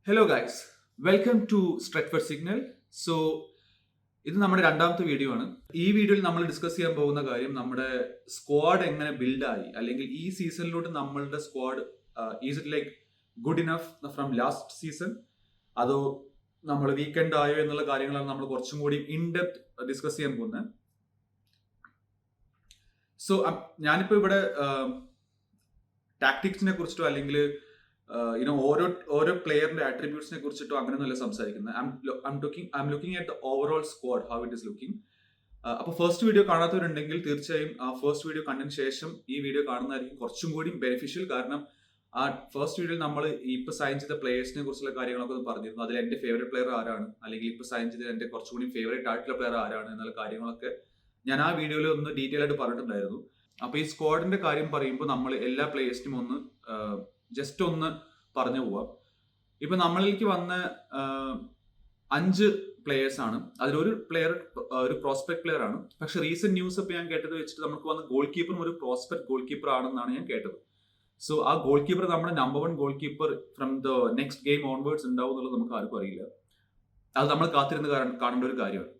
Hello guys, welcome to Stretford signal. So ഇത് നമ്മുടെ രണ്ടാമത്തെ വീഡിയോ ആണ്. ഈ വീഡിയോയിൽ നമ്മൾ ഡിസ്കസ് ചെയ്യാൻ പോകുന്ന കാര്യം നമ്മുടെ സ്ക്വാഡ് എങ്ങനെ ബിൽഡായി, അല്ലെങ്കിൽ ഈ സീസണിലോട്ട് നമ്മളുടെ squad is it like good enough from last season, അതോ നമ്മൾ വീക്കെൻഡ് ആയോ എന്നുള്ള കാര്യങ്ങളാണ് നമ്മൾ കുറച്ചും കൂടി ഇൻ ഡെപ്ത് ഡിസ്കസ് ചെയ്യാൻ പോകുന്നത്. സോ ഞാനിപ്പോൾ ഇവിടെ ടാക്ടിക്സിനെ കുറിച്ചിട്ടോ അല്ലെങ്കിൽ ഓരോ പ്ലെയറിന്റെ ആട്രിബ്യൂട്ട്സിനെ കുറിച്ചിട്ടോ അങ്ങനെയൊന്നുമല്ല സംസാരിക്കുന്നത്. I am looking at the overall squad, how it is looking. അപ്പോൾ ഫസ്റ്റ് വീഡിയോ കാണാത്തവരുണ്ടെങ്കിൽ തീർച്ചയായും ആ ഫസ്റ്റ് വീഡിയോ കണ്ടതിന് ശേഷം ഈ വീഡിയോ കാണുന്നതായിരിക്കും കുറച്ചും കൂടി ബെനിഫിഷ്യൽ. കാരണം ആ ഫസ്റ്റ് വീഡിയോയിൽ നമ്മൾ ഇപ്പൊ സൈൻ ചെയ്ത പ്ലേയേഴ്സിനെ കുറിച്ചുള്ള കാര്യങ്ങളൊക്കെ ഒന്ന് പറഞ്ഞിരുന്നു. അതിൽ എന്റെ ഫേവറേറ്റ് പ്ലെയർ ആരാണ്, അല്ലെങ്കിൽ ഇപ്പൊ സൈൻ ചെയ്ത എന്റെ കുറച്ചുകൂടി ഫേവറേറ്റ് ആയിട്ടുള്ള പ്ലെയർ ആരാണ് എന്നുള്ള കാര്യങ്ങളൊക്കെ ഞാൻ ആ വീഡിയോയിൽ ഒന്ന് ഡീറ്റെയിൽ ആയിട്ട് പറഞ്ഞിട്ടുണ്ടായിരുന്നു. അപ്പൊ ഈ സ്ക്വാഡിന്റെ കാര്യം പറയുമ്പോൾ നമ്മൾ എല്ലാ പ്ലേയേഴ്സിനും ഒന്ന് ജസ്റ്റ് ഒന്ന് പറഞ്ഞു പോവാം. ഇപ്പൊ നമ്മളിലേക്ക് വന്ന 5 പ്ലേയേഴ്സ് ആണ്. അതിലൊരു പ്ലെയർ ഒരു പ്രോസ്പെക്ട് പ്ലെയർ ആണ്. പക്ഷെ റീസെന്റ് ന്യൂസ് ഇപ്പൊ ഞാൻ കേട്ടത് വെച്ചിട്ട് നമുക്ക് വന്ന ഗോൾ കീപ്പറും ഒരു പ്രോസ്പെക്ട് ഗോൾ കീപ്പർ ആണെന്നാണ് ഞാൻ കേട്ടത്. സോ ആ ഗോൾ കീപ്പർ നമ്മുടെ number 1 goal keeper from the next game onwards ഉണ്ടാവും എന്നുള്ളത് നമുക്ക് ആർക്കും അറിയില്ല. അത് നമ്മൾ കാത്തിരുന്ന് കാണേണ്ട ഒരു കാര്യമാണ്.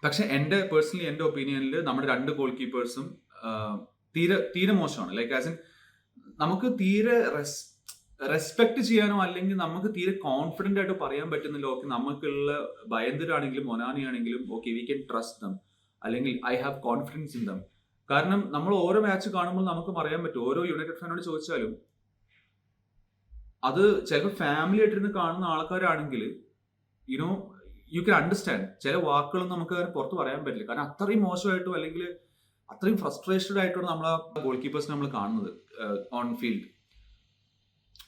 പക്ഷെ എന്റെ ഒപ്പീനിയനിൽ നമ്മുടെ 2 ഗോൾ കീപ്പേഴ്സും തീരെ മോശമാണ്. ലൈക്ക് ആസ് ഇൻ നമുക്ക് തീരെ റെസ്പെക്ട് ചെയ്യാനോ അല്ലെങ്കിൽ നമുക്ക് തീരെ കോൺഫിഡന്റ് ആയിട്ട് പറയാൻ പറ്റുന്നില്ല, ഓക്കെ നമുക്കുള്ള ഭയന്തരാണെങ്കിലും ഒനാനിയാണെങ്കിലും okay we can trust them, അല്ലെങ്കിൽ I have confidence in them. കാരണം നമ്മൾ ഓരോ മാച്ച് കാണുമ്പോൾ നമുക്ക് അറിയാൻ പറ്റും. ഓരോ യുണൈറ്റഡ് ഫാനോട് ചോദിച്ചാലും അത് ചിലപ്പോൾ ഫാമിലി ആയിട്ടിരുന്ന് കാണുന്ന ആൾക്കാരാണെങ്കിൽ യു ക്യാൻ അണ്ടർസ്റ്റാൻഡ്. ചില വാക്കുകളൊന്നും നമുക്ക് പുറത്ത് പറയാൻ പറ്റില്ല. കാരണം അത്രയും മോശമായിട്ടും അല്ലെങ്കിൽ അത്രയും ഫ്രസ്ട്രേറ്റഡ് ആയിട്ടാണ് നമ്മൾ ആ ഗോൾ കീപ്പേഴ്സിനെ നമ്മൾ കാണുന്നത് ഓൺ ഫീൽഡ്.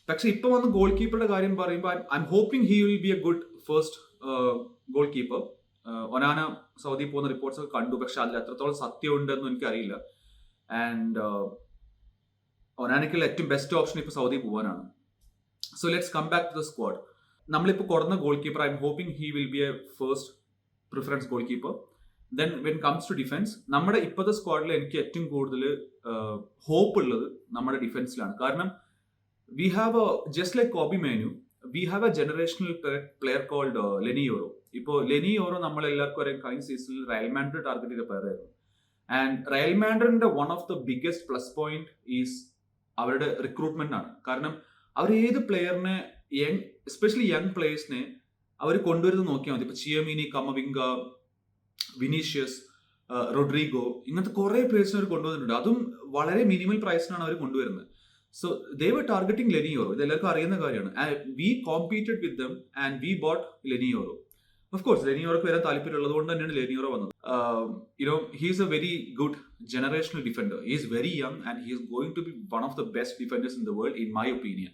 പക്ഷെ ഇപ്പൊ വന്ന് ഗോൾ കീപ്പറുടെ കാര്യം പറയുമ്പോൾ I M hoping he will be a good first goalkeeper. Onana Saudi പോകുന്ന റിപ്പോർട്ട്സ് ഒക്കെ കണ്ടു, പക്ഷെ അതിൽ എത്രത്തോളം സത്യം ഉണ്ടെന്ന് എനിക്കറിയില്ല. ആൻഡ് ഒനാനയ്ക്കുള്ള ഏറ്റവും ബെസ്റ്റ് ഓപ്ഷൻ ഇപ്പൊ സൗദി പോകാനാണ്. So let's come back to the squad. നമ്മളിപ്പോൾ കുറഞ്ഞ goalkeeper, I M hoping he will be a first preference goalkeeper. Then when comes to defence, നമ്മുടെ ഇപ്പോഴത്തെ സ്ക്വാഡിൽ എനിക്ക് ഏറ്റവും കൂടുതൽ ഹോപ്പ് ഉള്ളത് നമ്മുടെ ഡിഫൻസിലാണ്. കാരണം we have just like Kobe Manu, we have a generational player called Lenny Yoro. ഇപ്പോൾ ലെനി യോറോ നമ്മൾ എല്ലാവർക്കും അറിയാം കഴിഞ്ഞ സീസണിൽ റയൽ മാഡ്രിഡ് ടാർഗറ്റ് ചെയ്ത പ്ലെയർ ആയിരുന്നു. ആൻഡ് റയൽ മാഡ്രിഡിന്റെ one of the biggest plus point is അവരുടെ റിക്രൂട്ട്മെന്റ് ആണ്. കാരണം അവർ ഏത് പ്ലെയറിനെ എസ്പെഷ്യലി യങ് പ്ലേയേഴ്സിനെ അവർ കൊണ്ടുവരുന്നത് നോക്കിയാൽ മതി. ഇപ്പൊ ചിയമീനി, കമവിംഗ, വിനീഷ്യസ്, റോഡ്രിഗോ, ഇങ്ങനത്തെ കുറെ പ്ലേയേഴ്സിനെ അവർ കൊണ്ടുവന്നിട്ടുണ്ട്. അതും വളരെ മിനിമൽ പ്രൈസിനാണ് അവർ കൊണ്ടുവരുന്നത്. So they were targeting Lenny Yoro. ഇത് എല്ലാവർക്കും അറിയുന്ന കാര്യമാണ്. We competed with them and we bought Lenny Yoro. Of course, Lenny Yoroക്ക് വരാൻ താല്പര്യമുള്ളത് കൊണ്ട് തന്നെയാണ് Lenny Yoro വന്നത്. He is a very good generational defender. He is very young and he is going to be one of the best defenders in the world in my opinion.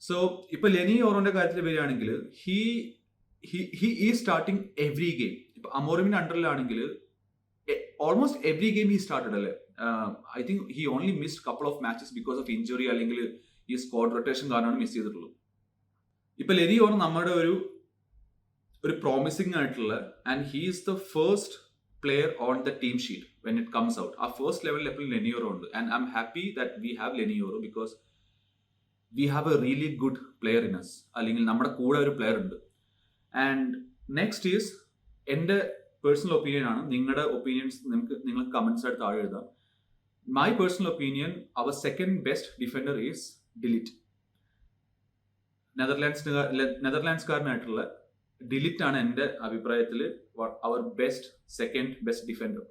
So ഇപ്പൊ ലെനി യോറോന്റെ കാര്യത്തിൽ വരികയാണെങ്കിൽ he is starting every game. ഇപ്പൊ അമോറിമിന്റെ അണ്ടറിലാണെങ്കിൽ almost every game he started അല്ലേ. I think he only missed couple of matches because of injury, അല്ലെങ്കിൽ ഈ squad rotation കാരണമാണ് miss ചെയ്തിട്ടുള്ളൂ. ഇപ്പൊ ലെനി യോറോ നമ്മുടെ ഒരു പ്രോമിസിംഗ് ആയിട്ടുള്ള and he is the first player on the team sheet when it comes out. ആ ഫസ്റ്റ് ലെവലിൽ എപ്പോഴും ലെനി യോറോ ഉണ്ട്. And I M happy that we have Leny Yoro because we have a really good player in us, അല്ലെങ്കിൽ നമ്മുടെ കൂടെ ഒരു player ഉണ്ട്. And next is എൻ്റെ പേഴ്സണൽ ഒപ്പീനിയൻ ആണ്. നിങ്ങളുടെ ഒപ്പീനിയൻസ് നിങ്ങൾ കമന്റ്സ് ആയിട്ട് താഴെ എഴുതാം. My personal opinion, our second best defender is de Ligt. നെതർലാൻഡ്സ്കാരനായിട്ടുള്ള ഡിലിറ്റ് ആണ് എൻ്റെ അഭിപ്രായത്തിൽ അവർ സെക്കൻഡ് ബെസ്റ്റ് ഡിഫൻഡർ.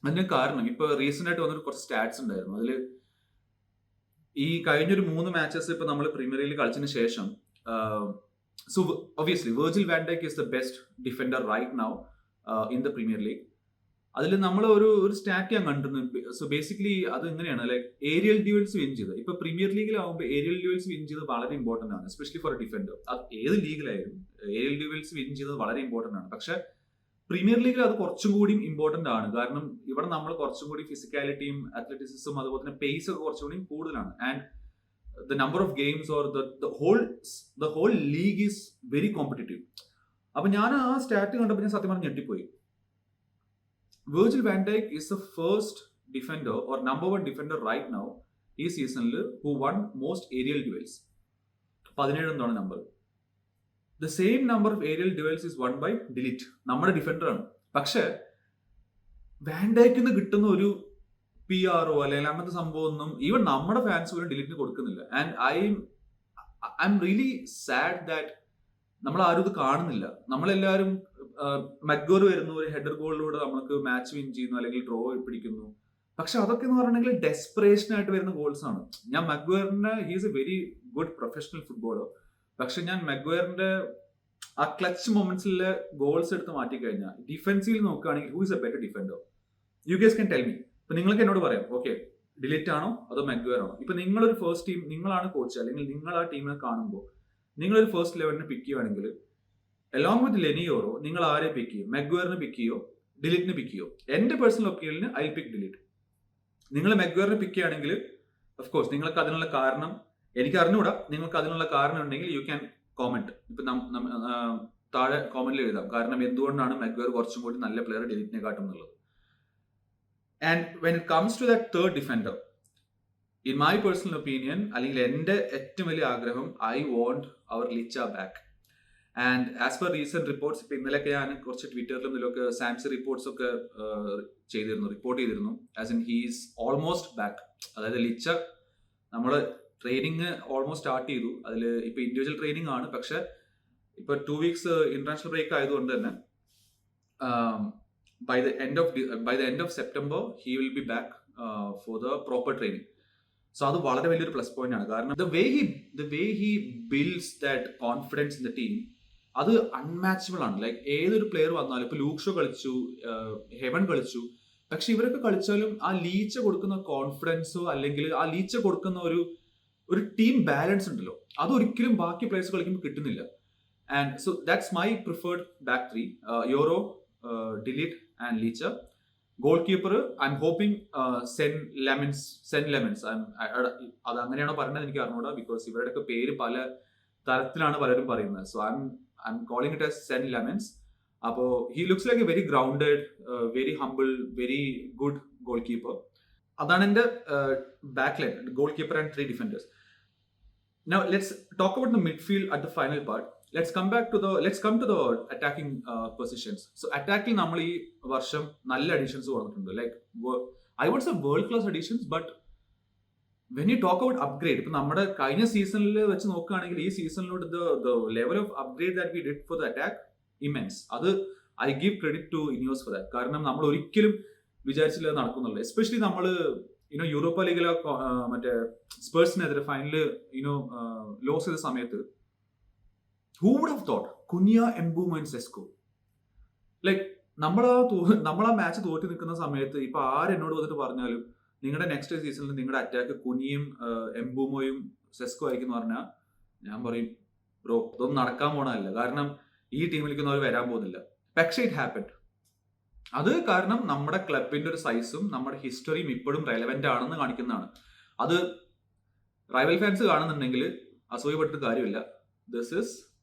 അതിന് കാരണം ഇപ്പൊ റീസെന്റ് ആയിട്ട് വന്നൊരു കുറച്ച് സ്റ്റാറ്റ്സ് ഉണ്ടായിരുന്നു. അതിൽ ഈ കഴിഞ്ഞൊരു 3 മാച്ചസ് ഇപ്പൊ നമ്മൾ പ്രീമിയർ ലീഗിൽ കളിച്ചതിന് ശേഷം so obviously Virgil van Dijk is the best defender right now in the Premier League. അതിൽ നമ്മൾ ഒരു സ്റ്റാറ്റ് ഞാൻ കണ്ടിരുന്നു. സോ ബേസിക്കലി അത് ഇങ്ങനെയാണ്, ലൈക്ക് ഏരിയൽ ഡ്യൂവൽസ് വിൻ ചെയ്ത്. ഇപ്പൊ പ്രീമിയർ ലീഗിലാവുമ്പോൾ ഏരിയൽ ഡ്യൂവൽസ് വിൻ ചെയ്ത് വളരെ ഇമ്പോർട്ടന്റ് ആണ്, എസ്പെഷ്യലി ഫോർ എ ഡിഫൻഡർ. അത് ഏത് ലീഗിലായാലും ഏരിയൽ ഡ്യൂവൽസ് വിൻ ചെയ്തത് വളരെ ഇമ്പോർട്ടന്റ് ആണ്. പക്ഷെ പ്രീമിയർ ലീഗിൽ അത് കുറച്ചും കൂടി ഇമ്പോർട്ടന്റ് ആണ്. കാരണം ഇവിടെ നമ്മൾ കുറച്ചും കൂടി ഫിസിക്കാലിറ്റിയും അത്ലറ്റിസിസും അതുപോലെ തന്നെ പേസ് ഒക്കെ കുറച്ചും കൂടി കൂടുതലാണ്. And the number of games or the whole league is very competitive. അപ്പൊ ഞാൻ ആ സ്റ്റാറ്റ് കണ്ടപ്പോൾ ഞാൻ സത്യം പറഞ്ഞ് ഞെട്ടിപ്പോയി. Virgil van Dijk is the first defender or number 1 defender right now ഈ സീസണിൽ who won most aerial duels. 17 എന്താണ് number. The same number of aerial duels is won by de Ligt. നമ്മുടെ ഡിഫൻഡർ ആണ്. പക്ഷെ വാൻഡൈക്കിന് കിട്ടുന്ന ഒരു PR അല്ലെങ്കിൽ അങ്ങനത്തെ സംഭവം ഒന്നും ഈവൻ നമ്മുടെ ഫാൻസ് പോലും ഡിലീറ്റിന് കൊടുക്കുന്നില്ല. And I am really sad that നമ്മൾ ആരും ഇത് കാണുന്നില്ല. നമ്മളെല്ലാവരും മഗ്വർ വരുന്നു, ഒരു ഹെഡർ ഗോളിലൂടെ നമുക്ക് മാച്ച് വിൻ ചെയ്യുന്നു അല്ലെങ്കിൽ ഡ്രോ പിടിക്കുന്നു. പക്ഷെ അതൊക്കെ എന്ന് പറഞ്ഞിട്ടുണ്ടെങ്കിൽ ഡെസ്പറേഷൻ ആയിട്ട് വരുന്ന ഗോൾസ് ആണ്. ഞാൻ മഗ്വറിന്റെ he's a very good professional footballer. പക്ഷെ ഞാൻ മഗ്വറിന്റെ ആ ക്ലച്ച് മൊമെന്റ്സിലെ ഗോൾസ് എടുത്ത് മാറ്റിക്കഴിഞ്ഞാൽ ഡിഫൻസിൽ നോക്കുകയാണെങ്കിൽ who is A better defender? You guys can tell me. ഇപ്പൊ നിങ്ങൾക്ക് എന്നോട് പറയാം, ഓക്കെ ഡിലീറ്റ് ആണോ അതോ മഗ്വയർ ആണോ? ഇപ്പൊ നിങ്ങളൊരു ഫസ്റ്റ് ടീം, നിങ്ങളാണ് കോച്ച് അല്ലെങ്കിൽ നിങ്ങൾ ആ ടീമിനെ കാണുമ്പോൾ നിങ്ങളൊരു ഫസ്റ്റ് 11 പിക്ക് ചെയ്യുകയാണെങ്കിൽ അലോങ് വിത്ത് ലെനിയോറോ നിങ്ങൾ ആരെ പിക്ക് ചെയ്യും? മഗ്വയറിനെ പിക്ക് ചെയ്യോ ഡിലീറ്റിന് പിക്ക് ചെയ്യോ? എന്റെ personal opinion I pick delete. നിങ്ങൾ മഗ്വയറിനെ പിക്ക് ചെയ്യുകയാണെങ്കിൽ ഓഫ് കോഴ്സ് നിങ്ങൾക്ക് അതിനുള്ള കാരണം എനിക്ക് അറിഞ്ഞുകൂടാ. നിങ്ങൾക്ക് അതിനുള്ള കാരണം ഉണ്ടെങ്കിൽ യു ക്യാൻ കോമെന്റ്. ഇപ്പൊ താഴെ കോമെന്റിൽ എഴുതാം കാരണം എന്തുകൊണ്ടാണ് മഗ്വയർ കുറച്ചും കൂടി നല്ല പ്ലെയർ ഡിലീറ്റിനെ കാട്ടും എന്നുള്ളത്. And when it comes to that third defender, in my personal opinion, അല്ലെങ്കിൽ എൻ്റെ ഏറ്റവും വലിയ ആഗ്രഹം, I want our Licha back. And as per recent reports, ഇപ്പൊ ഇന്നലെയൊക്കെ ഞാൻ കുറച്ച് ട്വിറ്ററിലും ഇതിലൊക്കെ സാംസി റിപ്പോർട്ട്സ് ഒക്കെ റിപ്പോർട്ട് ചെയ്തിരുന്നു. As in his almost back. അതായത് ലിച്ച നമ്മൾ ട്രെയിനിങ് ഓൾമോസ്റ്റ് സ്റ്റാർട്ട് ചെയ്തു. അതിൽ ഇപ്പൊ ഇൻഡിവിജ്വൽ ട്രെയിനിങ് ആണ്. പക്ഷെ ഇപ്പൊ 2 weeks ഇന്റർനാഷണൽ ബ്രേക്ക് ആയതുകൊണ്ട് തന്നെ by the end of September he will be back for the proper training. So അത് വളരെ വലിയൊരു പ്ലസ് പോയിന്റ് ആണ്. കാരണം the way he builds that confidence in the team അത് അൺമാച്ചബിൾ ആണ്. ലൈക്ക് ഏതൊരു പ്ലെയർ വന്നാലും ഇപ്പൊ ലൂക്ക് ഷോ കളിച്ചു, ഹെവൻ കളിച്ചു, പക്ഷെ ഇവരൊക്കെ കളിച്ചാലും ആ ലീച്ച കൊടുക്കുന്ന കോൺഫിഡൻസോ അല്ലെങ്കിൽ ആ ലീച്ച കൊടുക്കുന്ന ഒരു ടീം ബാലൻസ് ഉണ്ടല്ലോ, അതൊരിക്കലും ബാക്കി പ്ലേയേഴ്സ് കളിക്കുമ്പോൾ കിട്ടുന്നില്ല. And so that's my preferred back three, Yoro, de Ligt and Licha. Goalkeeper I M hoping Senne Lammens. അത് അങ്ങനെയാണോ പറയുന്നത് എനിക്ക് അറിഞ്ഞൂടാ, ബിക്കോസ് ഇവരുടെയൊക്കെ പേര് പല തരത്തിലാണ് പലരും പറയുന്നത്. So I am calling it as Senne Lammens. അപ്പോൾ he looks like a very grounded, very humble, very good goalkeeper. അതാണ് എൻ്റെ back line, goalkeeper and 3 defenders. Now let's talk about the midfield at the final part. Let's come to the attacking positions. So attacking നമ്മൾ ഈ വർഷം നല്ല additions വന്നിട്ടുണ്ട്. Like I would say world class additions, but when you talk about upgrade, ഇപ്പൊ നമ്മുടെ കഴിഞ്ഞ സീസണിൽ വെച്ച് നോക്കുകയാണെങ്കിൽ ഈ സീസണിലോട്ട് the level of upgrade that we did for the attack immense. അത് I give credit to Ineos for that. കാരണം നമ്മൾ ഒരിക്കലും വിചാരിച്ചില്ല നടക്കുന്നുള്ളൂ. എസ്പെഷ്യലി നമ്മൾ യൂറോപ്പ ലീഗിലെ മറ്റേ സ്പേഴ്സിനെതിരെ ഫൈനല് ലോസ് ചെയ്ത സമയത്ത് who would have thought Cunha, Mbeumo and Sesko. Like നമ്മളാ മാച്ച് തോറ്റി നിൽക്കുന്ന സമയത്ത് ഇപ്പൊ ആരെന്നോട് വന്നിട്ട് പറഞ്ഞാലും നിങ്ങളുടെ നെക്സ്റ്റ് സീസണിൽ നിങ്ങളുടെ അറ്റാക്ക് കുനിയും എംബൂമോയും സെസ്കോ ആയിരിക്കും എന്ന് പറഞ്ഞാൽ ഞാൻ പറയും ബ്രോ ഇതൊന്നും നടക്കാൻ പോണല്ല. കാരണം ഈ ടീമിലേക്കൊന്നും അവർ വരാൻ പോകുന്നില്ല. പക്ഷേ ഇറ്റ് ഹാപ്പൻഡ്. അത് കാരണം നമ്മുടെ ക്ലബിന്റെ ഒരു സൈസും നമ്മുടെ ഹിസ്റ്ററിയും ഇപ്പോഴും റെലവെന്റ് ആണെന്ന് കാണിക്കുന്നതാണ്. അത് റൈവൽ ഫാൻസ് കാണുന്നുണ്ടെങ്കിൽ അസൂയപ്പെട്ടിട്ട് കാര്യമില്ല. This is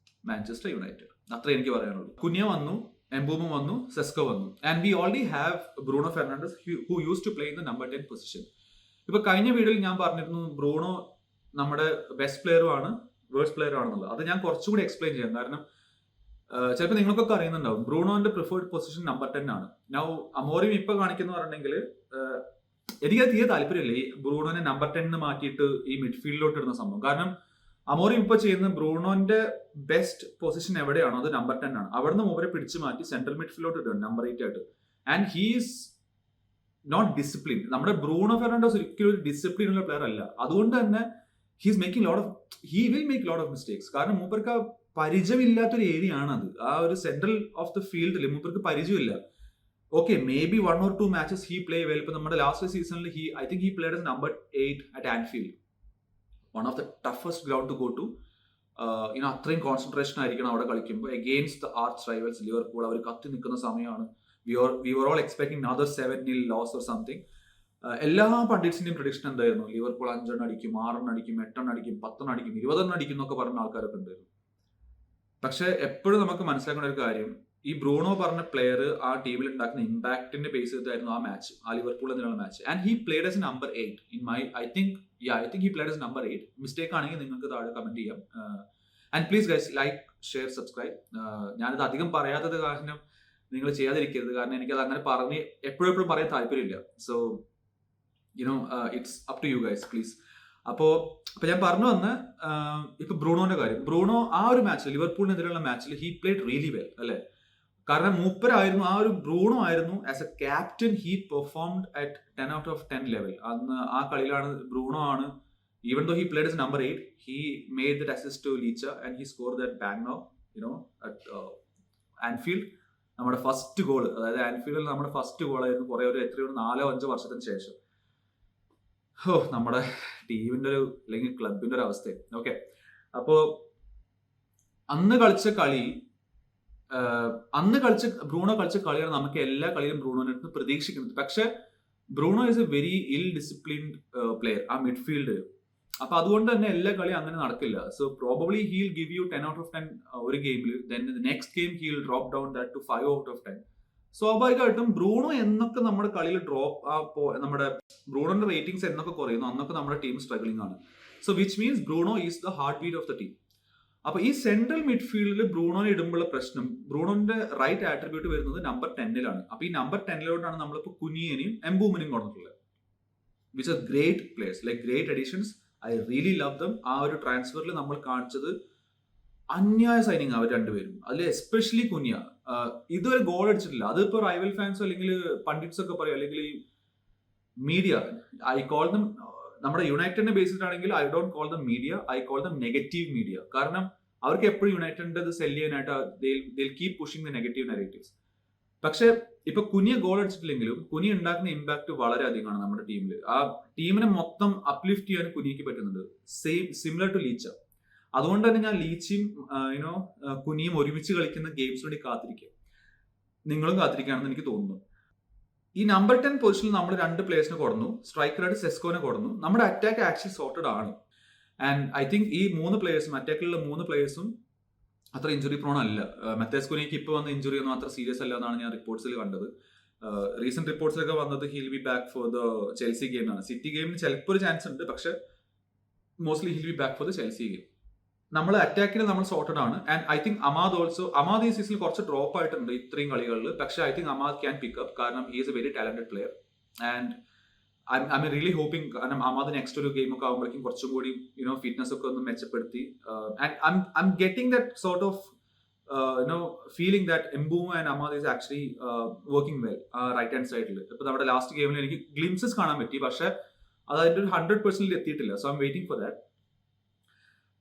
Manchester United. അത്രേ എനിക്ക് പറയാനുള്ളൂ. കുനിയ വന്നു, എംബൂമോ വന്നു, സെസ്കോ വന്നു, and we already have Bruno Fernandes who use to play in the number 10 position. ഇപ്പൊ കഴിഞ്ഞ വീഡിയോയിൽ ഞാൻ പറഞ്ഞിരുന്നു ബ്രൂണോ നമ്മുടെ ബെസ്റ്റ് പ്ലെയറും ആണ് വേഴ്സ്റ്റ് പ്ലെയർ ആണെന്നുള്ളത്. അത് ഞാൻ കുറച്ചുകൂടി എക്സ്പ്ലെയിൻ ചെയ്യാം. കാരണം ചിലപ്പോൾ നിങ്ങൾക്കൊക്കെ അറിയുന്നുണ്ടാവും ബ്രൂണോന്റെ പ്രിഫേർഡ് പൊസിഷൻ നമ്പർ 10 ആണ്. നൗ അമോറിം ഇപ്പൊ കാണിക്കുന്ന പറഞ്ഞിട്ടുണ്ടെങ്കിൽ എനിക്കത് തീരെ താല്പര്യമില്ല ഈ ബ്രൂണോനെ നമ്പർ 10 മാറ്റിയിട്ട് ഈ മിഡ്ഫീൽഡിലോട്ട് ഇടുന്ന സംഭവം. കാരണം അമോറിം ഇപ്പൊ ചെയ്യുന്ന ബ്രൂണോന്റെ ബെസ്റ്റ് പൊസിഷൻ എവിടെയാണോ അത് നമ്പർ 10 ആണ്. അവിടുന്ന് മൂവരെ പിടിച്ചു മാറ്റി സെൻട്രൽ മിഡ്ഫീൽഡിലോട്ട് ഇടുകയാണ് നമ്പർ 8 ആയിട്ട്. And he's not discipline. നമ്മുടെ ബ്രൂണോ ഫെർണാണ്ടസ് ഒരിക്കലും ഒരു ഡിസിപ്ലിൻ ഉള്ള പ്ലെയർ അല്ല. അതുകൊണ്ട് തന്നെ he will make lot of mistakes. കാരണം മൂപ്പർക്ക് പരിചയമില്ലാത്തൊരു ഏരിയ ആണ് അത്. ആ ഒരു സെൻട്രൽ ഓഫ് ദ ഫീൽഡിൽ മൂപ്പർക്ക് പരിചയമില്ല. Okay, may be 1 or 2 matches he play well. ഇപ്പൊ നമ്മുടെ ലാസ്റ്റ് സീസണിൽ I think he played as number 8 at Anfield, one of the toughest ground to go to. അത്രയും കോൺസെൻട്രേഷൻ ആയിരിക്കണം അവിടെ കളിക്കുമ്പോൾ against the arch rivals Liverpool. അവർ കത്തി നിൽക്കുന്ന സമയമാണ്. We were all expecting another 7-0 loss or something. എല്ലാ പണ്ഡിറ്റ്സിന്റെയും പ്രഡിക്ഷൻ എന്തായിരുന്നു? ലിവർപൂൾ 5 എണ്ണം അടിക്കും, 6 എണ്ണം അടിക്കും, 8 എണ്ണം അടിക്കും, 10 എണ്ണം അടിക്കും, 20 എണ്ണം അടിക്കും എന്നൊക്കെ പറഞ്ഞ ആൾക്കാരൊക്കെ ഉണ്ടായിരുന്നു. പക്ഷെ എപ്പോഴും നമുക്ക് മനസ്സിലാക്കുന്ന ഒരു കാര്യം, ഈ ബ്രൂണോ പറഞ്ഞ പ്ലെയർ ആ ടീമിൽ ഉണ്ടാക്കുന്ന ഇമ്പാക്ടിന്റെ ബേസ് ചെയ്തായിരുന്നു ആ മാച്ച്, ആ ലിവർപൂൾ എന്നുള്ള match. And he played S number 8 in my I think he played S number 8. Mistake ആണെങ്കിൽ നിങ്ങൾക്ക് താഴെ കമന്റ് ചെയ്യാം. And please guys like, share, subscribe. ഞാനിത് അധികം പറയാത്തത് കാരണം നിങ്ങൾ ചെയ്യാതിരിക്കരുത്, കാരണം എനിക്കത് അങ്ങനെ പറഞ്ഞ് എപ്പോഴും പറയാൻ താല്പര്യമില്ല. So it's up to you guys please. അപ്പൊ ഞാൻ പറഞ്ഞു വന്ന് ഇപ്പൊ ബ്രൂണോന്റെ കാര്യം. ബ്രൂണോ ആ ഒരു മാച്ചിൽ, ലിവർപൂളിനെതിരെയുള്ള മാച്ചിൽ ഹി പ്ലേഡ് റിയലി വെൽ അല്ലെ. കാരണം മൂപ്പരായിരുന്നു, ആ ഒരു ബ്രൂണോ ആയിരുന്നു as a captain, he performed at 10 out of 10 level. അന്ന് ആ കളിയിലാണ് ബ്രൂണോ ആണ്, even though he played as number 8, he made that assist to Licha and he scored that bang now, at Anfield. നമ്മുടെ first goal, അതായത് ആൻഫീൽഡിൽ നമ്മുടെ first goal ആയിരുന്നു കുറെ എത്രയോ 4-5 വർഷത്തിന് ശേഷം. നമ്മുടെ ടീമിന്റെ ഒരു അല്ലെങ്കിൽ ക്ലബിന്റെ ഒരു അവസ്ഥ. ഓക്കെ, അപ്പോ അന്ന് ബ്രൂണോ കളിച്ച കളിയാണ് നമുക്ക് എല്ലാ കളിയിലും ബ്രൂണോനെ അടുത്ത് പ്രതീക്ഷിക്കുന്നത്. പക്ഷെ Bruno is a very ill disciplined player ആ മിഡ്ഫീൽഡ്. അപ്പൊ അതുകൊണ്ട് തന്നെ എല്ലാ കളിയും അങ്ങനെ നടക്കില്ല. So probably he'll give you 10 out of 10 ഒരു ഗെയിമിൽ, then next game he'll drop down that to 5 out of 10. സ്വാഭാവികമായിട്ടും ബ്രൂണോ എന്നൊക്കെ നമ്മുടെ കളിയിൽ നമ്മുടെ ബ്രൂണോന്റെ റേറ്റിംഗ്സ് എന്നൊക്കെ കുറയുന്നു, അന്നൊക്കെ നമ്മുടെ ടീം സ്ട്രഗ്ലിംഗ് ആണ്. So which means Bruno is the heart beat of the team. അപ്പൊ ഈ സെൻട്രൽ മിഡ്ഫീൽഡിൽ ബ്രൂണോനെ ഇടുമ്പോഴുള്ള പ്രശ്നം, ബ്രൂണോന്റെ റൈറ്റ് ആട്രിബ്യൂട്ട് വരുന്നത് നമ്പർ 10-ലാണ്. അപ്പൊ ഈ നമ്പർ 10-ലോട്ടാണ് നമ്മളിപ്പോ കുനിയനെയും എംബൂമനെയും കൊടുത്തിട്ടുള്ളത്, which are great players, like great additions. I really love dum. ആ ഒരു ട്രാൻസ്ഫറിൽ നമ്മൾ കാണിച്ചത് അന്യായ സൈനിങ് അവർ രണ്ടുപേരും. അതിൽ എസ്പെഷ്യലി കുനിയ ഇതുവരെ ഗോൾ അടിച്ചിട്ടില്ല. അതിപ്പോ റൈവൽ ഫാൻസോ അല്ലെങ്കിൽ പണ്ഡിറ്റ്സ് ഒക്കെ പറയും, അല്ലെങ്കിൽ മീഡിയ, ഐ കോൾ ദം, നമ്മുടെ യുണൈറ്റഡിനെ ബേസ്ഡ് ആണെങ്കിൽ I don't call dum media, I call dum negative media. കാരണം അവർക്ക് എപ്പോഴും യുണൈറ്റഡിന്റെ ഇത് സെല് ചെയ്യാനായിട്ട് keep pushing the negative negatives. പക്ഷെ ഇപ്പൊ കുനിയ ഗോൾ അടിച്ചിട്ടില്ലെങ്കിലും കുനിയ ഉണ്ടാക്കുന്ന ഇമ്പാക്ട് വളരെ അധികമാണ് നമ്മുടെ ടീമിൽ. ആ ടീമിനെ മൊത്തം അപ്ലിഫ്റ്റ് ചെയ്യാൻ കുനിയക്ക് പറ്റുന്നുണ്ട്, സിമിലർ ടു ലീച്ച. അതുകൊണ്ട് തന്നെ ഞാൻ ലീച്ചയും കുനിയും ഒരുമിച്ച് കളിക്കുന്ന ഗെയിംസ് വേണ്ടി കാത്തിരിക്കുക. നിങ്ങളും കാത്തിരിക്കുകയാണെന്ന് എനിക്ക് തോന്നുന്നു. ഈ നമ്പർ 10 പൊസിഷനിൽ നമ്മൾ 2 പ്ലേയേഴ്സിനെ കൊടുന്നു, സ്ട്രൈക്കറായിട്ട് സെസ്കോനെ കൊടുന്നു. നമ്മുടെ അറ്റാക്ക് ആക്ച്വലി സോർട്ടഡ് ആണ്. ആൻഡ് ഐ തിങ്ക് ഈ 3 പ്ലേയേഴ്സും, അറ്റാക്കിലുള്ള 3 പ്ലേയേഴ്സും അത്ര ഇഞ്ചുറി പ്രോൺ അല്ല. മത്തേസ് കുനിക്ക് ഇപ്പോൾ വന്ന ഇഞ്ചുറി ഒന്നും അത്ര സീരിയസ് അല്ല എന്നാണ് ഞാൻ റിപ്പോർട്ട്സിൽ കണ്ടത്. റീസെന്റ് റിപ്പോർട്ട്സിലൊക്കെ വന്നത് hill B back for the Chelsea ഗെയിമാണ്. സിറ്റി ഗെയിമിന് ചിലപ്പോൾ ഒരു ചാൻസ് ഉണ്ട്, പക്ഷെ mostly hill B back for the Chelsea game. നമ്മൾ അറ്റാക്കിൽ നമ്മൾ സോർട്ടഡ് ആണ്. ആൻഡ് ഐ തിങ്ക് അമാദ് ഈ സീസണിൽ കുറച്ച് ഡ്രോപ്പ് ആയിട്ടുണ്ട് ഇത്രയും കളികളിൽ. പക്ഷെ I think Amad can pick up, കാരണം he is a very talented player. And I am really hoping, കാരണം അമാദ് നെക്സ്റ്റ് ഒരു ഗെയിം ഒക്കെ ആകുമ്പോഴേക്കും കുറച്ചും കൂടി ഫിറ്റ്നസ് ഒക്കെ ഒന്ന് മെച്ചപ്പെടുത്തി. And I am getting that sort of feeling that Mbeumo and Amad is actually working well right hand side. ഇപ്പൊ നമ്മുടെ ലാസ്റ്റ് ഗെയിമിൽ എനിക്ക് ഗ്ലിംസസ് കാണാൻ പറ്റി, പക്ഷെ അത് അതിന്റെ ഒരു 100% എത്തിയിട്ടില്ല. So I am waiting for that.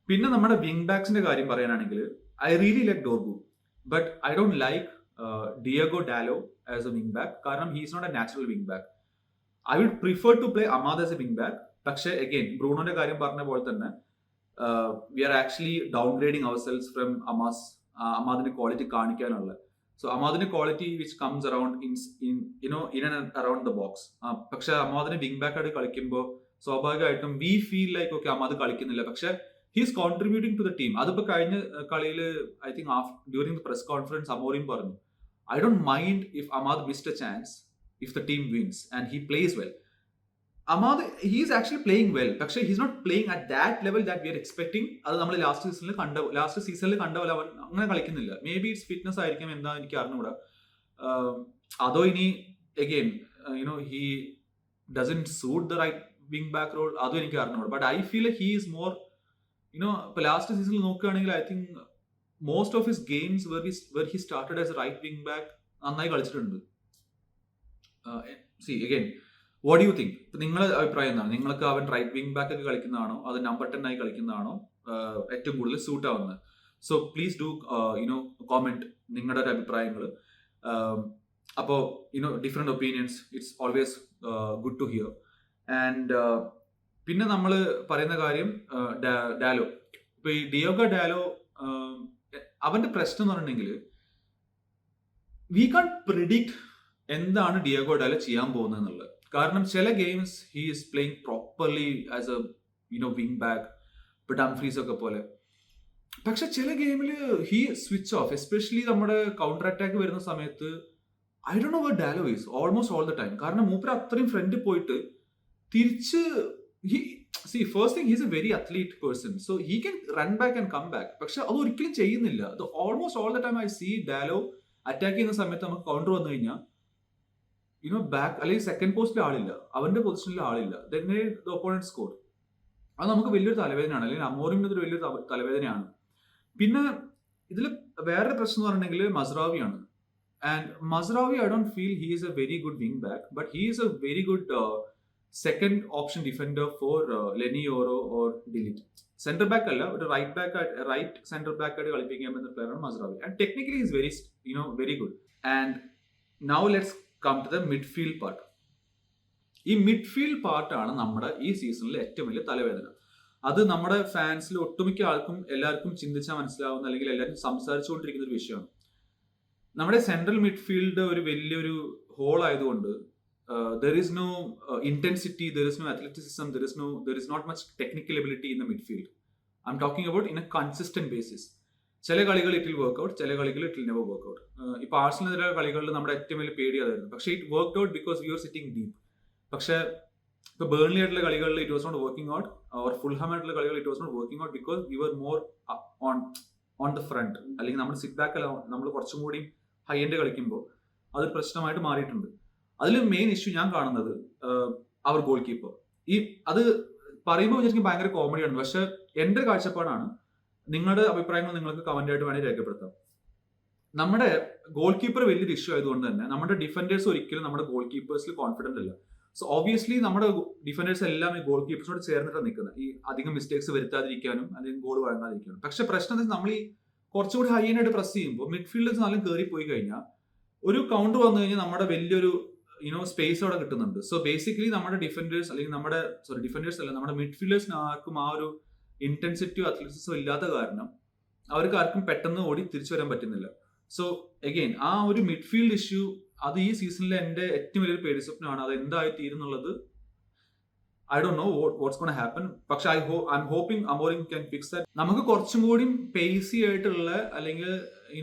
പിന്നെ നമ്മുടെ വിങ് ബാക്സിന്റെ കാര്യം പറയാനാണെങ്കിൽ I really like Dorgu, but I don't like Diogo Dalot as a wing back, കാരണം he is not a natural wing back. I would prefer to play Amad as a wing back. പക്ഷെ again ബ്രൂണോന്റെ കാര്യം പറഞ്ഞ പോലെ തന്നെ we are actually downgrading ourselves from അമാദിന്റെ quality കാണിക്കാനുള്ള. So അമാദിന്റെ quality which comes around in and around the box. പക്ഷെ അമാദിനെ വിങ് ബാക്ക് ആയിട്ട് കളിക്കുമ്പോൾ സ്വാഭാവികമായിട്ടും we feel like okay Amad കളിക്കുന്നില്ല, പക്ഷെ he is contributing to the team. അതിപ്പോ കഴിഞ്ഞ കളിയിൽ I think during the press conference Amorim പറഞ്ഞു, I don't mind if Amad missed a chance if the team wins and he plays well. Amad, he is actually playing well, പക്ഷേ he is not playing at that level that we are expecting. അത് നമ്മൾ last സീസണിൽ കണ്ട പോലെ അവൻ അങ്ങനെ കളിക്കുന്നില്ല. May be it's fitness ആയിരിക്കും, എന്താ എനിക്ക് അറിഞ്ഞുകൂടാ. അതോ ഇനി again he doesn't suit the right wing back role, അതും എനിക്ക് അറിഞ്ഞുകൂടാ. But I feel he is more ഇപ്പൊ ലാസ്റ്റ് സീസണിൽ നോക്കുകയാണെങ്കിൽ I think most of his games where he started as a right wing back നന്നായി കളിച്ചിട്ടുണ്ട്. See again, what you think? നിങ്ങളുടെ അഭിപ്രായം എന്താണ്? നിങ്ങൾക്ക് അവൻ റൈറ്റ് വിങ് ബാക്ക് ഒക്കെ കളിക്കുന്നതാണോ അത് നമ്പർ 10 ആയി കളിക്കുന്നതാണോ ഏറ്റവും കൂടുതൽ സൂട്ട് ആവുന്നത്? സോ പ്ലീസ് ഡു കോമെന്റ് നിങ്ങളുടെ ഒരു അഭിപ്രായങ്ങൾ. അപ്പോൾ different opinions, it's always good to hear. And പിന്നെ നമ്മൾ പറയുന്ന കാര്യം ഡാലോ. ഇപ്പൊ ഈ ഡിയോഗോ ഡാലോ അവന്റെ പ്രശ്നം എന്ന് പറഞ്ഞിട്ടുണ്ടെങ്കിൽ വി കാൺ പ്രിഡിക്റ്റ് എന്താണ് ഡിയോഗോ ഡാലോ ചെയ്യാൻ പോകുന്നത് എന്നുള്ളത്. കാരണം ചില games he is playing properly as a wing back, ഇപ്പൊ ഡംഫ്രീസ് ഒക്കെ പോലെ. പക്ഷെ ചില ഗെയിമിൽ ഹി സ്വിച്ച് ഓഫ്, എസ്പെഷ്യലി നമ്മുടെ കൗണ്ടർ അറ്റാക്ക് വരുന്ന സമയത്ത് ഐ ഡോ know where Dalot is almost all the time. കാരണം മൂപ്പര് അത്രയും ഫ്രണ്ടിൽ പോയിട്ട് തിരിച്ച് first thing he's a very athlete person, so he can run back and come back. പക്ഷെ അത് ഒരിക്കലും ചെയ്യുന്നില്ല. അത് almost all the time I see Dalot attack ചെയ്യുന്ന സമയത്ത് നമുക്ക് കൗണ്ടർ വന്നു കഴിഞ്ഞാൽ ബാക്ക് അല്ലെങ്കിൽ സെക്കൻഡ് പോസ്റ്റിൽ ആളില്ല, അവന്റെ പൊസിഷനിൽ ആളില്ല, ദെൻ ദ ഒപ്പോണന്റ് സ്കോർ. അത് നമുക്ക് വലിയൊരു തലവേദനയാണ്, അല്ലെങ്കിൽ അമോറിമിന് ഇതൊരു വലിയൊരു തലവേദനയാണ്. പിന്നെ ഇതിൽ വേറെ പ്രശ്നം എന്ന് പറഞ്ഞിട്ടുണ്ടെങ്കിൽ മസ്റാവിയാണ്. And Mazraoui I don't feel he is a very good wing back, but he is a very good second option defender for Leny Yoro or de Ligt. Centre back അല്ല, ഒരു റൈറ്റ് സെന്റർ ബാക്ക് ആയിട്ട് കളിപ്പിക്കാൻ പറ്റുന്ന പ്ലെയറാണ് Mazraoui. And technically is very good. And now let's come to the midfield part. ഈ midfield പാർട്ടാണ് നമ്മുടെ ഈ സീസണിലെ ഏറ്റവും വലിയ തലവേദന. അത് നമ്മുടെ ഫാൻസിൽ ഒട്ടുമിക്ക എല്ലാവർക്കും ചിന്തിച്ചാൽ മനസ്സിലാവുന്ന, അല്ലെങ്കിൽ എല്ലാവരും സംസാരിച്ചുകൊണ്ടിരിക്കുന്ന ഒരു വിഷയമാണ്. നമ്മുടെ സെൻട്രൽ മിഡ്ഫീൽഡ് ഒരു വലിയൊരു ഹോൾ ആയതുകൊണ്ട് there is no intensity, there is no athleticism, there is not much technical ability in the midfield. I am talking about in a consistent basis. ചില കളികൾ ഇറ്റ് വിൽ വർക്ക് ഔട്ട്, ചില കളികൾ it will never work out. ഇപ്പൊ ആർസണലിനെതിരെ കളികളിൽ നമ്മുടെ ഏറ്റവും വലിയ പേടി അതായിരുന്നു. പക്ഷേ it work out because we are sitting deep. പക്ഷേ ഇപ്പൊ ബേൺലി ആയിട്ടുള്ള കളികളിൽ it was not working out, or Fulham ആയിട്ടുള്ള കളികൾ it was not working out because we were more on the front. അല്ലെങ്കിൽ നമ്മുടെ സിറ്റ് ബാക്ക് അല്ല, നമ്മൾ കുറച്ചും കൂടി ഹൈ എൻഡ് കളിക്കുമ്പോൾ അതൊരു പ്രശ്നമായിട്ട് മാറിയിട്ടുണ്ട്. അതിൽ മെയിൻ ഇഷ്യൂ ഞാൻ കാണുന്നത് അവർ ഗോൾ കീപ്പർ. അത് പറയുമ്പോൾ വിചാരിക്കും ഭയങ്കര കോമഡിയാണ്, പക്ഷെ എന്റെ കാഴ്ചപ്പാടാണ്. നിങ്ങളുടെ അഭിപ്രായങ്ങൾ നിങ്ങൾക്ക് കമന്റ് ആയിട്ട് വേണമെങ്കിൽ രേഖപ്പെടുത്താം. നമ്മുടെ ഗോൾ കീപ്പർ വലിയൊരു ഇഷ്യൂ ആയതുകൊണ്ട് തന്നെ നമ്മുടെ ഡിഫൻഡേഴ്സ് ഒരിക്കലും നമ്മുടെ ഗോൾ കീപ്പേഴ്സിൽ കോൺഫിഡന്റ് അല്ല. സോ ഓബിയസ്ലി നമ്മുടെ ഡിഫൻഡേഴ്സ് എല്ലാം ഈ ഗോൾ കീപ്പേഴ്സിനോട് ചേർന്നിട്ടാണ് നിൽക്കുന്നത്, ഈ അധികം മിസ്റ്റേക്സ് വരുത്താതിരിക്കാനും അല്ലെങ്കിൽ ഗോൾ വഴങ്ങാതിരിക്കാനും. പക്ഷെ പ്രശ്നം നമ്മൾ ഈ കുറച്ചുകൂടി ഹൈ ആയിട്ട് പ്രസ് ചെയ്യുമ്പോൾ മിഡ്ഫീൽഡേഴ്സ് നല്ല കയറി പോയി കഴിഞ്ഞാൽ ഒരു കൗണ്ടർ വന്നു കഴിഞ്ഞാൽ നമ്മുടെ വലിയൊരു സ്പേസ് അവിടെ കിട്ടുന്നുണ്ട്. സോ ബേസിക്കലി നമ്മുടെ ഡിഫൻഡേഴ്സ് അല്ലെങ്കിൽ നമ്മുടെ മിഡ്ഫീൽഡേഴ്സിന് ആർക്കും ആ ഒരു ഇന്റൻസിറ്റിയോ അത്ലറ്റിക്സോ ഇല്ലാത്ത കാരണം അവർക്ക് ആർക്കും പെട്ടെന്ന് ഓടി തിരിച്ചു വരാൻ പറ്റുന്നില്ല. സോ അഗെയിൻ ആ ഒരു മിഡ്ഫീൽഡ് ഇഷ്യൂ അത് ഈ സീസണിലെ എന്റെ ഏറ്റവും വലിയൊരു പേടി സ്വപ്നമാണ്. അത് എന്തായി തീരുന്നുള്ളത് I don't know what's gonna happen. പക്ഷെ I M hoping Amorim can fix that. നമുക്ക് കുറച്ചും കൂടി പേസി ആയിട്ടുള്ള, അല്ലെങ്കിൽ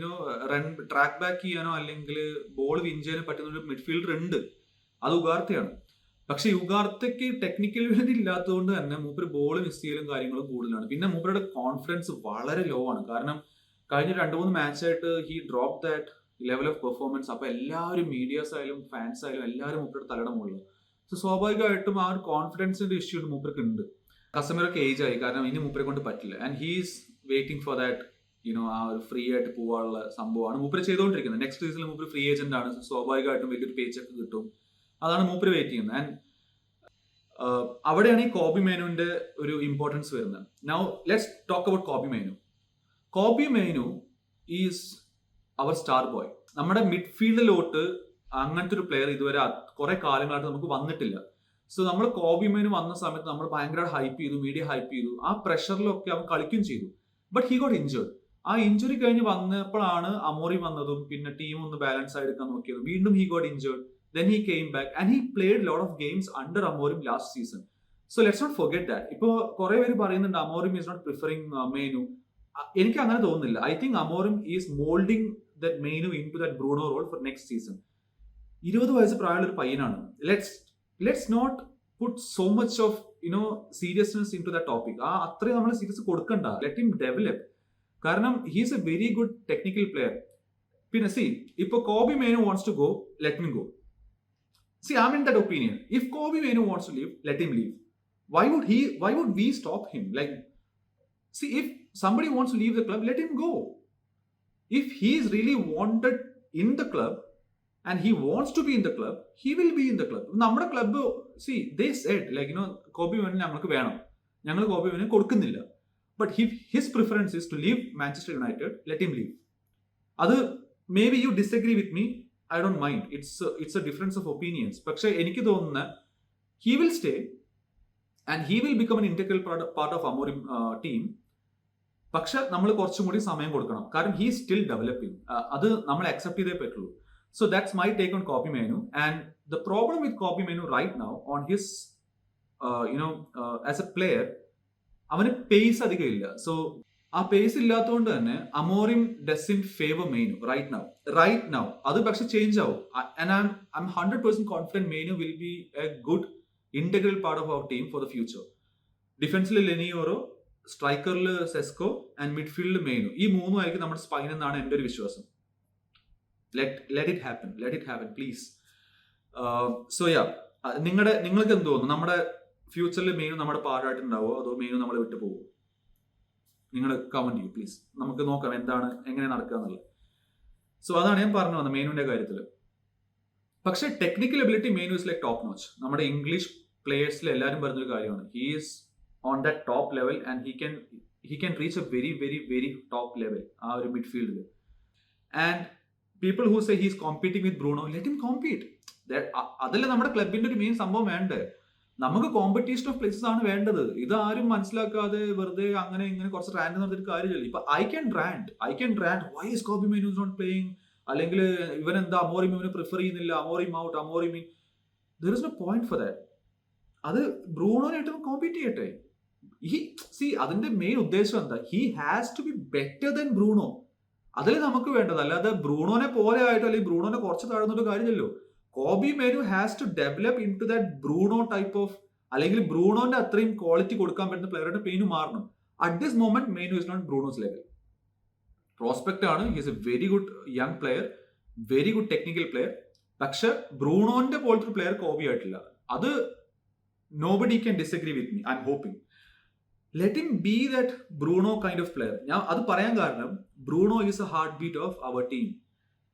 റൺ ട്രാക്ക് ബാക്ക് ചെയ്യാനോ അല്ലെങ്കിൽ ബോൾ വിൻ ചെയ്യാനോ പറ്റുന്ന ഒരു മിഡ്ഫീൽഡർ ഉണ്ട്. അത് ഉഗാർത്തയാണ്. പക്ഷെ യുഗാർത്തയ്ക്ക് ടെക്നിക്കൽ വേണ്ടി ഇല്ലാത്തതുകൊണ്ട് തന്നെ മൂപ്പര് ബോൾ മിസ് ചെയ്യലും കാര്യങ്ങളും കൂടുതലാണ്. പിന്നെ മൂപ്പരുടെ കോൺഫിഡൻസ് വളരെ ലോ ആണ്. കാരണം കഴിഞ്ഞ 2-3 മാച്ചായിട്ട് he drop that level of performance. അപ്പൊ എല്ലാവരും മീഡിയാസ് ആയാലും ഫാൻസ് ആയാലും എല്ലാവരും മൂപ്പരുടെ തലയുടെ മുകളിൽ. സോ സ്വാഭാവികമായിട്ടും ആ ഒരു കോൺഫിഡൻസിന്റെ ഇഷ്യൂ മൂപ്പർക്ക് ഉണ്ട്. കസ്റ്റമറൊക്കെ ഏജ് ആയി, കാരണം ഇനി മൂപ്പരെ കൊണ്ട് പറ്റില്ല. And he's waiting for that ആ ഒരു ഫ്രീ ആയിട്ട് പോകാനുള്ള സംഭവമാണ് മൂപ്പര് ചെയ്തുകൊണ്ടിരിക്കുന്നത്. നെക്സ്റ്റ് സീസണിൽ മൂപ്പര് ഫ്രീ ഏജന്റ് ആണ്. സ്വാഭാവികമായിട്ടും വലിയൊരു പേ ചെക്ക് കിട്ടും. അതാണ് മൂപ്പര് വെയിറ്റ് ചെയ്യുന്നത്. ആൻഡ് അവിടെയാണ് ഈ കോബി മേനുവിന്റെ ഒരു ഇമ്പോർട്ടൻസ് വരുന്നത്. Now let's talk about Kobbie Mainoo. Kobbie Mainoo is our star boy. നമ്മുടെ മിഡ്ഫീൽഡിലോട്ട് അങ്ങനത്തെ ഒരു പ്ലെയർ ഇതുവരെ കുറെ കാലങ്ങളായിട്ട് നമുക്ക് വന്നിട്ടില്ല. സോ നമ്മൾ കോബി മേനു വന്ന സമയത്ത് നമ്മൾ ഭയങ്കര ഹൈപ്പ് ചെയ്തു, മീഡിയ ഹൈപ്പ് ചെയ്തു. ആ പ്രഷറിലൊക്കെ അവൻ കളിക്കുകയും ചെയ്തു. But he got injured. ആ ഇഞ്ചുറി കഴിഞ്ഞ് വന്നപ്പോഴാണ് അമോറി വന്നതും പിന്നെ ടീം ഒന്ന് ബാലൻസ് ആയെടുക്കാൻ നോക്കിയതും. വീണ്ടും he got injured. Then he came back and he played a lot of games under Amorim last season. So let's not forget that. ഇപ്പോൾ കുറെ പേര് പറയുന്നുണ്ട് Amorim is not preferring Menu. എനിക്ക് അങ്ങനെ തോന്നുന്നില്ല. I think Amorim is molding that Menu into that Bruno role for next season. 20 വയസ്സ് പ്രായമുള്ള ഒരു പയ്യനാണ്. Let's not put so much of seriousness into that topic. അത്രയും നമ്മൾ സീരിയസ് കൊടുക്കണ്ട. Let him develop. കാരണം he is a very good technical player. പിന്നെ ഇപ്പോൾ കോബി menu wants to go, let him go. See, I'm in that opinion. If Kobe Manu wants to leave, let him leave. Why would we stop him? Like, see, if somebody wants to leave the club, let him go. If he is really wanted in the club and he wants to be in the club, he will be in the club. നമ്മുടെ club they said like Kobe Manu ഞങ്ങൾക്ക് വേണം, ഞങ്ങൾ Kobe Manu കൊടുക്കുന്നില്ല. But if his preference is to leave Manchester United, let him leave. അത് maybe you disagree with me. I don't mind. It's a difference of opinions. പക്ഷെ എനിക്ക് തോന്നുന്ന he will stay and he will become an integral part of Amorim team. പക്ഷെ നമ്മൾ കുറച്ചും കൂടി സമയം കൊടുക്കണം. കാരണം he is still developing. അത് നമ്മൾ അക്സെപ്റ്റ് ചെയ്തേ പറ്റുള്ളൂ. So that's my take on Kobbie Mainoo. And the problem with Kobbie Mainoo right now on his as a player, അവന് പേസ് അധികം ഇല്ല. സോ ആ പേസ് ഇല്ലാത്തതുകൊണ്ട് തന്നെ Amorim doesn't favour Mainoo right now അത് പക്ഷെ ചേഞ്ച് ആവും. And I am 100% confident Mainoo will be a good integral part of our team for the future. ഡിഫൻസിൽ ലെനിയോറോ, സ്ട്രൈക്കറിൽ സെസ്കോ ആൻഡ് മിഡ്ഫീൽഡിൽ മെയിനു. ഈ മൂന്നും ആയിരിക്കും നമ്മുടെ സ്പൈൻ എന്നാണ് എൻ്റെ ഒരു വിശ്വാസം. Let it happen please. So yeah, നിങ്ങൾക്ക് എന്ത് തോന്നുന്നു? നമ്മുടെ ഫ്യൂച്ചറിൽ മെയിനു നമ്മുടെ പാർട്ടായിട്ടുണ്ടാവോ അതോ മെയിനു നമ്മളെ വിട്ടു പോകുമോ? നിങ്ങൾ കമന്റ് ചെയ്യൂ പ്ലീസ്. നമുക്ക് നോക്കാം എങ്ങനെ നടക്കുക എന്നുള്ളത്. സോ അതാണ് ഞാൻ പറഞ്ഞു വന്നത് മെയിനുവിന്റെ കാര്യത്തിൽ. പക്ഷേ technical ability Mainoo is like top notch. നമ്മുടെ ഇംഗ്ലീഷ് പ്ലേയേഴ്സിൽ എല്ലാവരും പറഞ്ഞൊരു കാര്യമാണ്, he is on that top level and he can reach a very very very top level ആ ഒരു മിഡ്ഫീൽഡിൽ. And people who say he is competing with Bruno, let him compete. അതല്ലേ നമ്മുടെ ക്ലബിന്റെ ഒരു മെയിൻ സംഭവം വേണ്ടേ. നമുക്ക് കോമ്പറ്റീഷൻ ഓഫ് പ്ലേസസ് ആണ് വേണ്ടത്. ഇതാരും മനസ്സിലാക്കാതെ വെറുതെ അങ്ങനെ ഇങ്ങനെ കുറച്ച് റാൻഡ് നടത്തിയിട്ട് കാര്യമില്ല. ഇപ്പൊ I can rant why is Kobbie Mainoo not playing, അല്ലെങ്കിൽ ഇവൻ എന്താ അമോറിം ഇവനെ പ്രിഫർ ചെയ്യുന്നില്ല, Amorim out, Amorim in. There is no point for that. അത് ബ്രൂണോനായിട്ട് കോമ്പീറ്റ് ചെയ്യട്ടെ. അതിന്റെ മെയിൻ ഉദ്ദേശം എന്താ? He has to be better than Bruno. അതിൽ നമുക്ക് വേണ്ടത്. അല്ലാതെ ബ്രൂണോനെ പോലെ ആയിട്ടോ അല്ലെങ്കിൽ ബ്രൂണോനെ കുറച്ച് താഴ്ന്നിട്ടോ കാര്യമില്ലല്ലോ. Kobbie Mainoo has to develop into that Bruno type of, അല്ലെങ്കിൽ ബ്രൂണോന്റെ അത്രയും ക്വാളിറ്റി കൊടുക്കാൻ പറ്റുന്ന പ്ലെയറുടെ മെനു മാറണം. At this moment Mainoo is not Bruno's level. Prospect ആണ്, he is a very good young player, very good technical player. പക്ഷെ ബ്രൂണോന്റെ പോലത്തെ പ്ലെയർ കോബി ആയിട്ടില്ല. അത് nobody can disagree with me. I M hoping let him be that Bruno kind of player. ഞാൻ അത് പറയാൻ കാരണം, Bruno is a heartbeat of our team.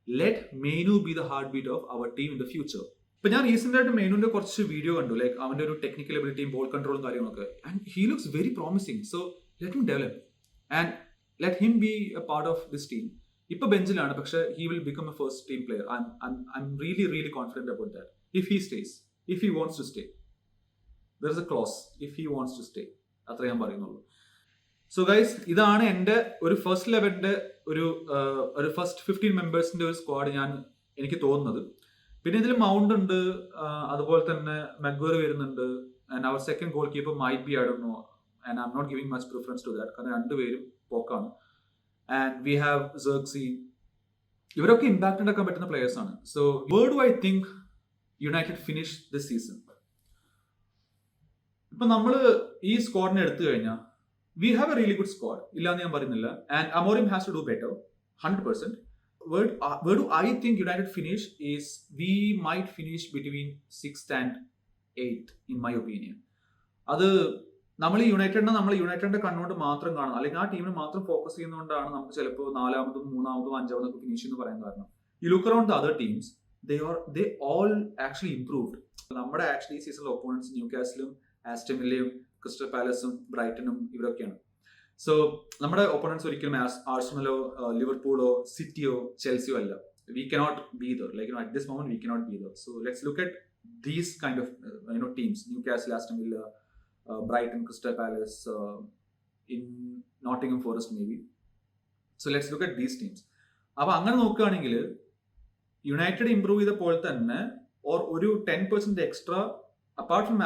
Let Menu be the heartbeat of our team in the future. ഇപ്പൊ ഞാൻ recent ആയിട്ട് മെനുവിന്റെ കുറച്ച് video കണ്ടു, like അവന്റെ ഒരു ടെക്നിക്കൽ എബിലിറ്റിയും ബോൾ കൺട്രോളും കാര്യങ്ങളൊക്കെ. And he looks very promising. So let him develop and let him B A part of this team. ഇപ്പൊ ബെഞ്ചിലാണ്, പക്ഷെ he will become A first team player. I'm really confident about that. If he stays, if he wants to stay, there is a clause, if he wants to stay. അത്ര ഞാൻ പറയുന്നുള്ളൂ. So guys, ഇതാണ് എൻ്റെ ഒരു first ലെവലിന്റെ ഒരു first 15 മെമ്പേഴ്സിന്റെ ഒരു squad എനിക്ക് തോന്നുന്നത്. പിന്നെ ഇതിൽ മൗണ്ട് ഉണ്ട്, അതുപോലെ തന്നെ മെഗ്വർ വരുന്നുണ്ട്. And our second goalkeeper might be, I don't know, and I M not giving much preference to that, കാരണം രണ്ടുപേരും പോക്കാണ്. And we have Zirkzee. ഇവരൊക്കെ ഇമ്പാക്ട് ഉണ്ടാക്കാൻ പറ്റുന്ന പ്ലേയേഴ്സ് ആണ്. So where do I think United finish this season? ഇപ്പൊ നമ്മൾ ഈ സ്ക്വാഡിനെ എടുത്തു കഴിഞ്ഞാൽ we have a really good squad. ഇല്ലാന്ന് ഞാൻ പറയുന്നില്ല. And Amorim has to do better, 100%. Where do I think United finish is, we might finish between 6th and 8th in my opinion. അത് നമ്മൾ യുണൈറ്റഡിന്റെ കണ്ണുകൊണ്ട് മാത്രം കാണും, അല്ലെങ്കിൽ ആ ടീമിന് മാത്രം ഫോക്കസ് ചെയ്യുന്നതുകൊണ്ടാണ് നമുക്ക് ചിലപ്പോൾ 4ാമതും 3ാമതും 5ാമതും ഫിനിഷ് എന്ന് പറയാൻ കാരണം. You look around the other teams, they all actually improved. നമ്മുടെ ആക്ച്വലി സീസണിലെ ഒപ്പോണൻസ് ന്യൂകാസിലും ആസ്റ്റൺ വില്ലയും ക്രിസ്റ്റൽ പാലസും ബ്രൈറ്റനും ഇവരൊക്കെയാണ്. സോ നമ്മുടെ ഒപ്പോണൻസ് ഒരിക്കലും ആർസണലോ ലിവർപൂളോ സിറ്റിയോ ചെൽസിയോ അല്ല. We cannot be there, like at this moment we cannot be there. So let's look at these kind of teams, Newcastle, Aston Villa, Brighton, Crystal Palace, in Nottingham Forest maybe. So let's look at these teams. അപ്പൊ അങ്ങനെ നോക്കുകയാണെങ്കിൽ United improve ചെയ്ത പോലെ തന്നെ or ഒരു 10% extra apart from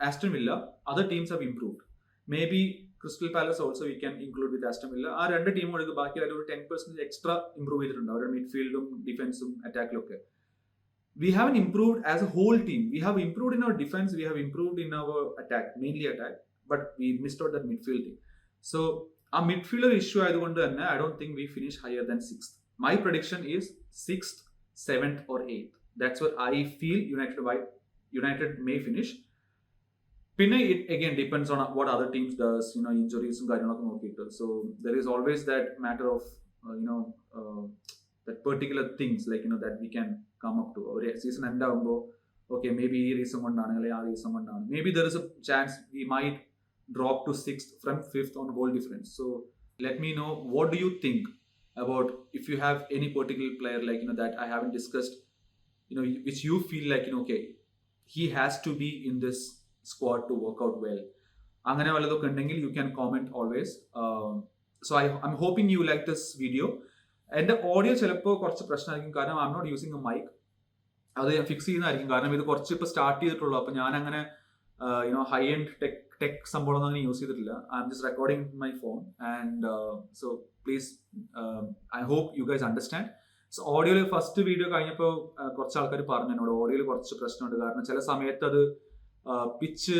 Aston Villa, other teams have improved. Maybe Crystal Palace also we can include with Aston Villa. ആ രണ്ട് ടീമുകൾ ബാക്കി ഒരു 10% എക്സ്ട്രാ ഇംപ്രൂവ് ചെയ്തിട്ടുണ്ട് അവരുടെ മിഡ്ഫീൽഡും ഡിഫൻസും അറ്റാക്കിലും ഒക്കെ. We haven't improved as a whole team. We have improved in our defense, we have improved in our attack, mainly attack, but we missed out that midfield thing. So ആ midfielder issue ആയതുകൊണ്ട് തന്നെ I don't think we finish higher than 6th. My prediction is 6th, 7th or 8th. That's what I feel United may finish. Pinna, it again depends on what other teams does, injuries and കാര്യങ്ങളൊക്കെ നോക്കിയിട്ട്. So there is always that matter of that particular things like that we can come up to. ഒരു season end ആകുമ്പോൾ okay, maybe ഈ reason കൊണ്ടാണ് അല്ലെങ്കിൽ ആ reason കൊണ്ടാണ്, maybe there is a chance we might drop to 6th from 5th on goal difference. So let me know, what do you think about, if you have any particular player like that I haven't discussed, which you feel like okay, he has to be in this squad to work out well. അങ്ങനെ വല്ലതൊക്കെ ഉണ്ടെങ്കിൽ you can comment always. So I'm hoping you like this video. എൻ്റെ audio ചിലപ്പോൾ കുറച്ച് പ്രശ്നമായിരിക്കും, കാരണം I'm not using a mic. അത് fix ചെയ്യുന്നതായിരിക്കും, കാരണം ഇത് കുറച്ച് ഇപ്പോൾ സ്റ്റാർട്ട് ചെയ്തിട്ടുള്ളൂ. അപ്പോൾ ഞാൻ അങ്ങനെ ഹൈ എൻഡ് ടെക് ടെക് സംഭവം അങ്ങനെ യൂസ് ചെയ്തിട്ടില്ല. I'm just recording my phone and so please I hope you guys understand. So ഓഡിയോയിൽ ഫസ്റ്റ് വീഡിയോ കഴിഞ്ഞപ്പോൾ കുറച്ച് ആൾക്കാർ പറഞ്ഞു എന്നോട് ഓഡിയോയിൽ കുറച്ച് പ്രശ്നമുണ്ട്, കാരണം ചില സമയത്ത് അത് പിച്ച്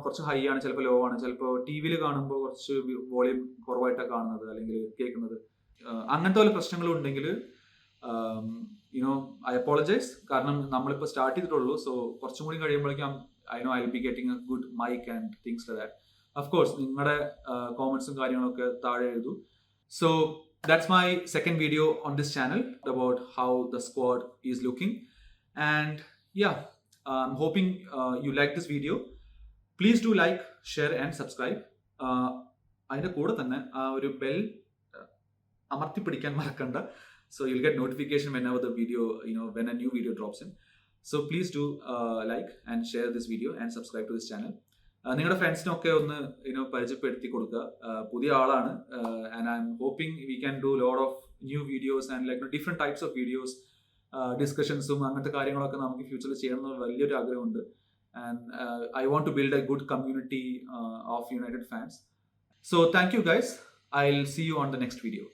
കുറച്ച് ഹൈ ആണ്, ചിലപ്പോൾ ലോ ആണ്, ചിലപ്പോൾ ടി വിയിൽ കാണുമ്പോൾ കുറച്ച് വോളിയം കുറവായിട്ടാണ് കാണുന്നത് അല്ലെങ്കിൽ കേൾക്കുന്നത്. അങ്ങനത്തെ വല്ല പ്രശ്നങ്ങളും ഉണ്ടെങ്കിൽ ഐ അപ്പോളജൈസ്. കാരണം നമ്മളിപ്പോൾ സ്റ്റാർട്ട് ചെയ്തിട്ടുള്ളൂ. സോ കുറച്ചും കൂടി കഴിയുമ്പോഴേക്കും I will be getting a good mic and things like that. Of course നിങ്ങളുടെ കോമന്റ്സും കാര്യങ്ങളൊക്കെ താഴെ എഴുതൂ. So that's my second video on this channel about how the squad is looking. And yeah, I'm hoping you like this video. Please do like, share and subscribe. അതിൻ്റെ കൂടെ തന്നെ ആ ഒരു ബെൽ അമർത്തി പിടിക്കാൻ മറക്കണ്ട. So you'll get notification whenever the video, when a new video drops in. So please do like and share this video and subscribe to this channel. നിങ്ങളുടെ ഫ്രണ്ട്സിനൊക്കെ ഒന്ന് പരിചയപ്പെടുത്തി കൊടുക്കുക. പുതിയ ആളാണ്. And I M hoping we can do lot of new videos and like different types of videos, ഡിസ്കഷൻസും അങ്ങനത്തെ കാര്യങ്ങളൊക്കെ നമുക്ക് ഫ്യൂച്ചറിൽ ചെയ്യണമെന്ന് വലിയൊരു ആഗ്രഹമുണ്ട്. And I want to build a good community of United fans. So thank you guys. I will see you on the next video.